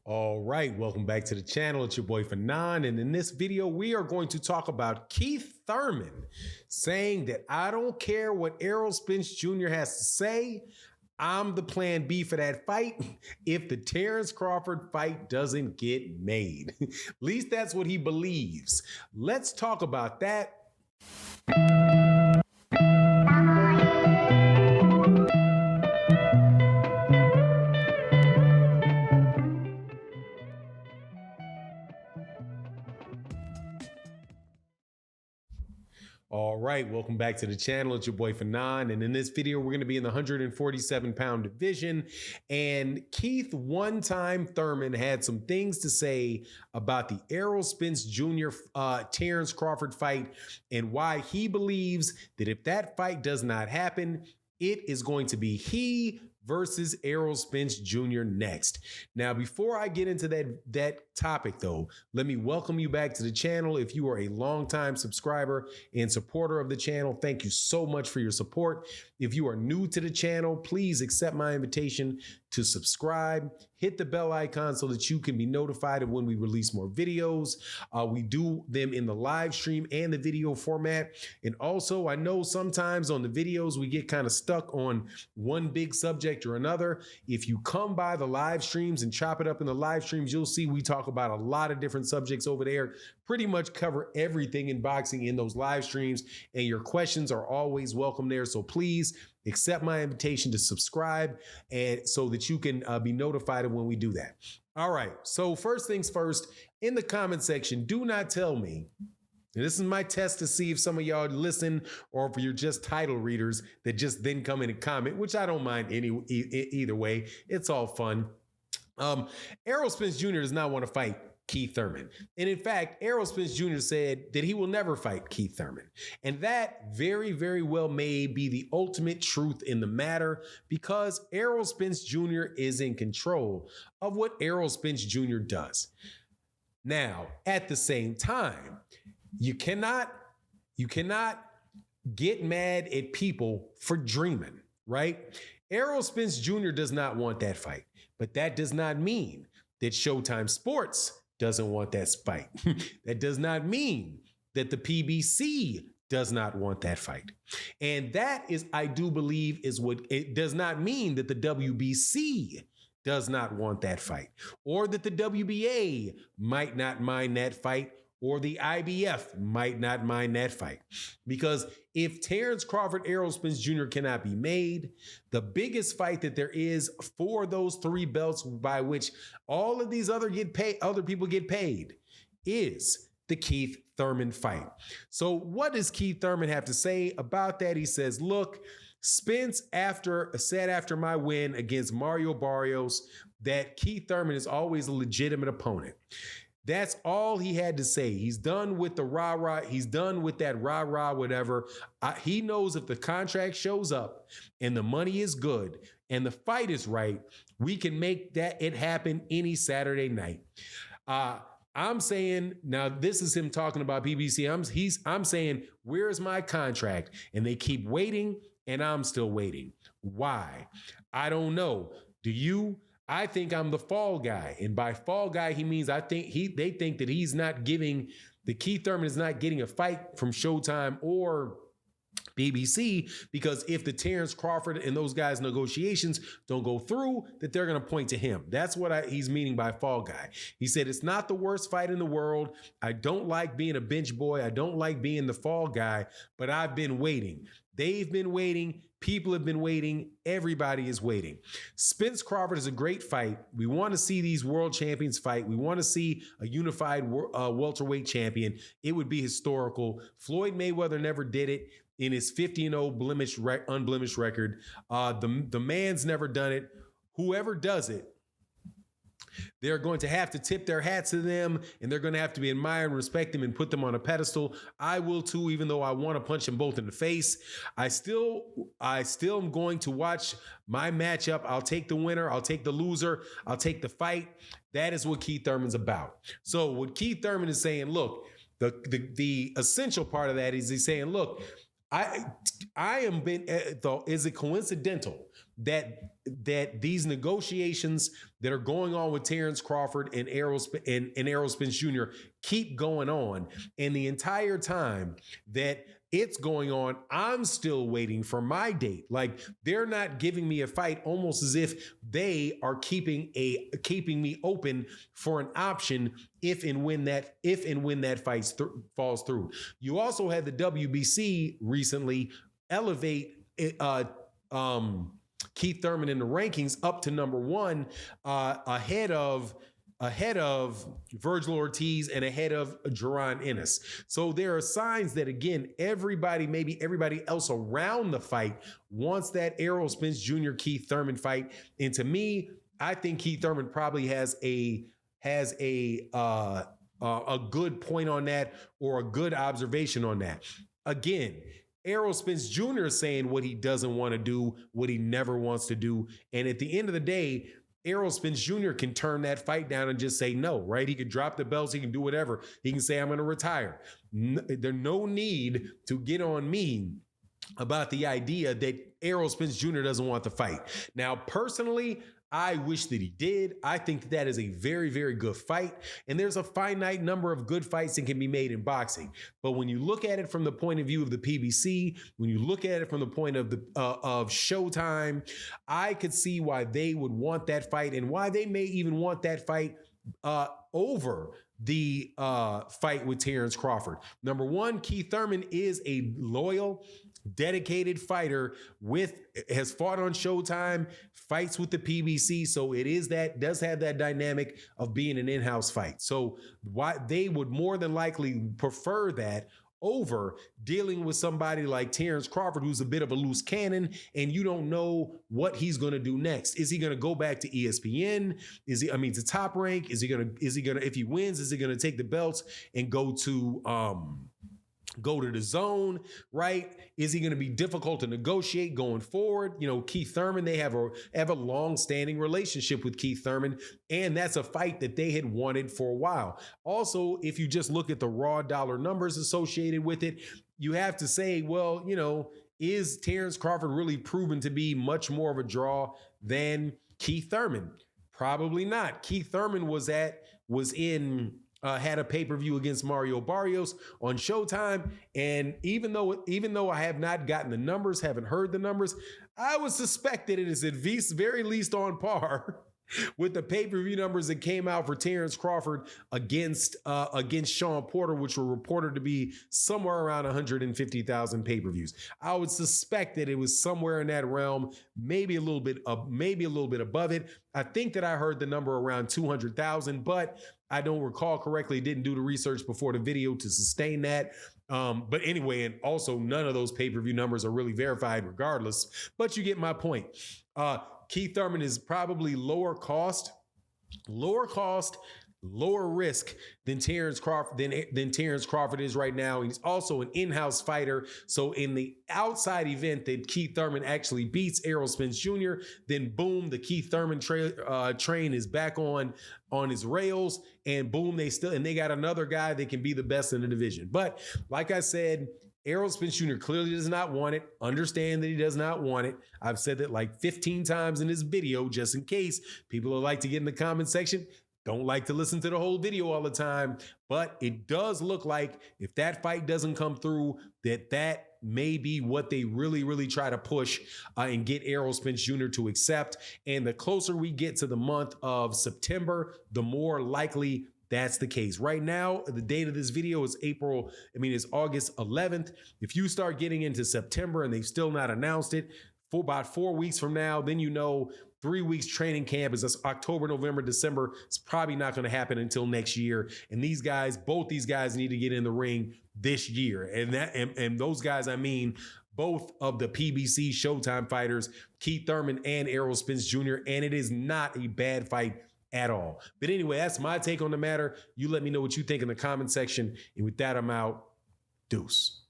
All right, welcome back to the channel. It's your boy Fanon, and in this video, we are going to talk about Keith Thurman saying that I don't care what Errol Spence Jr. has to say. I'm the plan B for that fight if the Terrence Crawford fight doesn't get made. At least that's what he believes. Let's talk about that. All right, welcome back to the channel. It's your boy Fanon, and in this video, we're going to be in the 147-pound division. And Keith, one-time Thurman, had some things to say about the Errol Spence Jr. Terrence Crawford fight and why he believes that if that fight does not happen, it is going to be he versus Errol Spence Jr. next. Now, before I get into that topic, though, let me welcome you back to the channel. If you are a longtime subscriber and supporter of the channel, thank you so much for your support. If you are new to the channel, please accept my invitation to subscribe, hit the bell icon so that you can be notified of when we release more videos. We do them in the live stream and the video format. And also, I know sometimes on the videos, we get kind of stuck on one big subject or another. If you come by the live streams and chop it up in the live streams, you'll see we talk about a lot of different subjects over there, pretty much cover everything in boxing in those live streams, and your questions are always welcome there. So please accept my invitation to subscribe, and so that you can be notified of when we do that. All right, so first things first, in the comment section, do not tell me, and this is my test to see if some of y'all listen or if you're just title readers that just then come in and comment, which I don't mind either way. It's all fun. Errol Spence Jr. does not want to fight Keith Thurman. And in fact, Errol Spence Jr. said that he will never fight Keith Thurman. And that very, very well may be the ultimate truth in the matter, because Errol Spence Jr. is in control of what Errol Spence Jr. does. Now, at the same time, you cannot get mad at people for dreaming, right? Errol Spence Jr. does not want that fight, but that does not mean that Showtime Sports doesn't want that fight. That does not mean that the PBC does not want that fight. And that is, I do believe, is what it does not mean that the WBC does not want that fight, or that the WBA might not mind that fight, or the IBF might not mind that fight. Because if Terrence Crawford, Errol Spence Jr. cannot be made, the biggest fight that there is for those three belts by which all of these other people get paid is the Keith Thurman fight. So what does Keith Thurman have to say about that? He says, look, Spence said after my win against Mario Barrios that Keith Thurman is always a legitimate opponent. That's all he had to say. He's done with the rah-rah. He's done with that rah-rah, whatever. He knows if the contract shows up and the money is good and the fight is right, we can make it happen any Saturday night. I'm saying, now this is him talking about PBC. I'm saying, where's my contract? And they keep waiting, and I'm still waiting. Why? I don't know. Do you? I think I'm the fall guy. And by fall guy, he means they think that he's not giving, that Keith Thurman is not getting a fight from Showtime or BBC, because if the Terrence Crawford and those guys' negotiations don't go through, that they're going to point to him. That's what he's meaning by fall guy. He said, it's not the worst fight in the world. I don't like being a bench boy. I don't like being the fall guy, but I've been waiting. They've been waiting. People have been waiting. Everybody is waiting. Spence Crawford is a great fight. We want to see these world champions fight. We want to see a unified welterweight champion. It would be historical. Floyd Mayweather never did it in his 50-0 unblemished record. The man's never done it. Whoever does it, they're going to have to tip their hats to them, and they're going to have to be admire and respect them and put them on a pedestal. I will too, even though I want to punch them both in the face. I still am going to watch my matchup. I'll take the winner. I'll take the loser. I'll take the fight. That is what Keith Thurman's about. So what Keith Thurman is saying, look, the essential part of that is he's saying, look, I am been though. Is it coincidental that these negotiations that are going on with Terrence Crawford and Errol Spence Jr. keep going on, and the entire time that it's going on, I'm still waiting for my date. Like, they're not giving me a fight, almost as if they are keeping me open for an option if and when that fight falls through. You also had the WBC recently elevate Keith Thurman in the rankings up to number one, ahead of Virgil Ortiz and ahead of Jaron Ennis. So there are signs that, again, maybe everybody else around the fight wants that Errol Spence Jr. Keith Thurman fight. And to me, I think Keith Thurman probably has a good point on that, or a good observation on that. Again, Errol Spence Jr. is saying what he doesn't want to do, what he never wants to do. And at the end of the day, Errol Spence Jr. can turn that fight down and just say no, right? He can drop the belts. He can do whatever. He can say, I'm going to retire. There's no need to get on me about the idea that Errol Spence Jr. doesn't want the fight. Now, personally, I wish that he did. I think that is a very, very good fight. And there's a finite number of good fights that can be made in boxing. But when you look at it from the point of view of the PBC, when you look at it from the point of of Showtime, I could see why they would want that fight, and why they may even want that fight over the fight with Terrence Crawford. Number one, Keith Thurman is a loyal, dedicated fighter has fought on Showtime, fights with the PBC. So does have that dynamic of being an in-house fight. So why they would more than likely prefer that over dealing with somebody like Terrence Crawford, who's a bit of a loose cannon, and you don't know what he's going to do next. Is he going to go back to ESPN? To Top Rank? Is he going to, if he wins, is he going to take the belts and go to the zone, right? Is he going to be difficult to negotiate going forward? Keith Thurman, they have a long-standing relationship with Keith Thurman, and that's a fight that they had wanted for a while. Also, if you just look at the raw dollar numbers associated with it, you have to say, well, is Terrence Crawford really proven to be much more of a draw than Keith Thurman? Probably not. Keith Thurman had a pay-per-view against Mario Barrios on Showtime. And even though I have not gotten the numbers, haven't heard the numbers, I would suspect that it is at very least on par with the pay-per-view numbers that came out for Terrence Crawford against Sean Porter, which were reported to be somewhere around 150,000 pay-per-views. I would suspect that it was somewhere in that realm, maybe a little bit above it. I think that I heard the number around 200,000, but I don't recall correctly. Didn't do the research before the video to sustain that. But anyway, and also none of those pay-per-view numbers are really verified regardless, but you get my point. Keith Thurman is probably lower cost, lower risk than Terrence Crawford than Terrence Crawford is right now. He's also an in-house fighter. So in the outside event that Keith Thurman actually beats Errol Spence Jr., then boom, the Keith Thurman train is back on his rails, and boom, they got another guy that can be the best in the division. But like I said, Errol Spence Jr. clearly does not want it. Understand that he does not want it. I've said that like 15 times in this video, just in case people would like to get in the comment section. Don't like to listen to the whole video all the time, but it does look like if that fight doesn't come through, that may be what they really, really try to push and get Errol Spence Jr. to accept. And the closer we get to the month of September, the more likely that's the case. Right now, the date of this video is August 11th. If you start getting into September and they've still not announced it, for about 4 weeks from now, then 3 weeks training camp is October, November, December. It's probably not going to happen until next year. And both these guys need to get in the ring this year. And those guys, both of the PBC Showtime fighters, Keith Thurman and Errol Spence Jr. And it is not a bad fight at all. But anyway, that's my take on the matter. You let me know what you think in the comment section. And with that, I'm out. Deuce.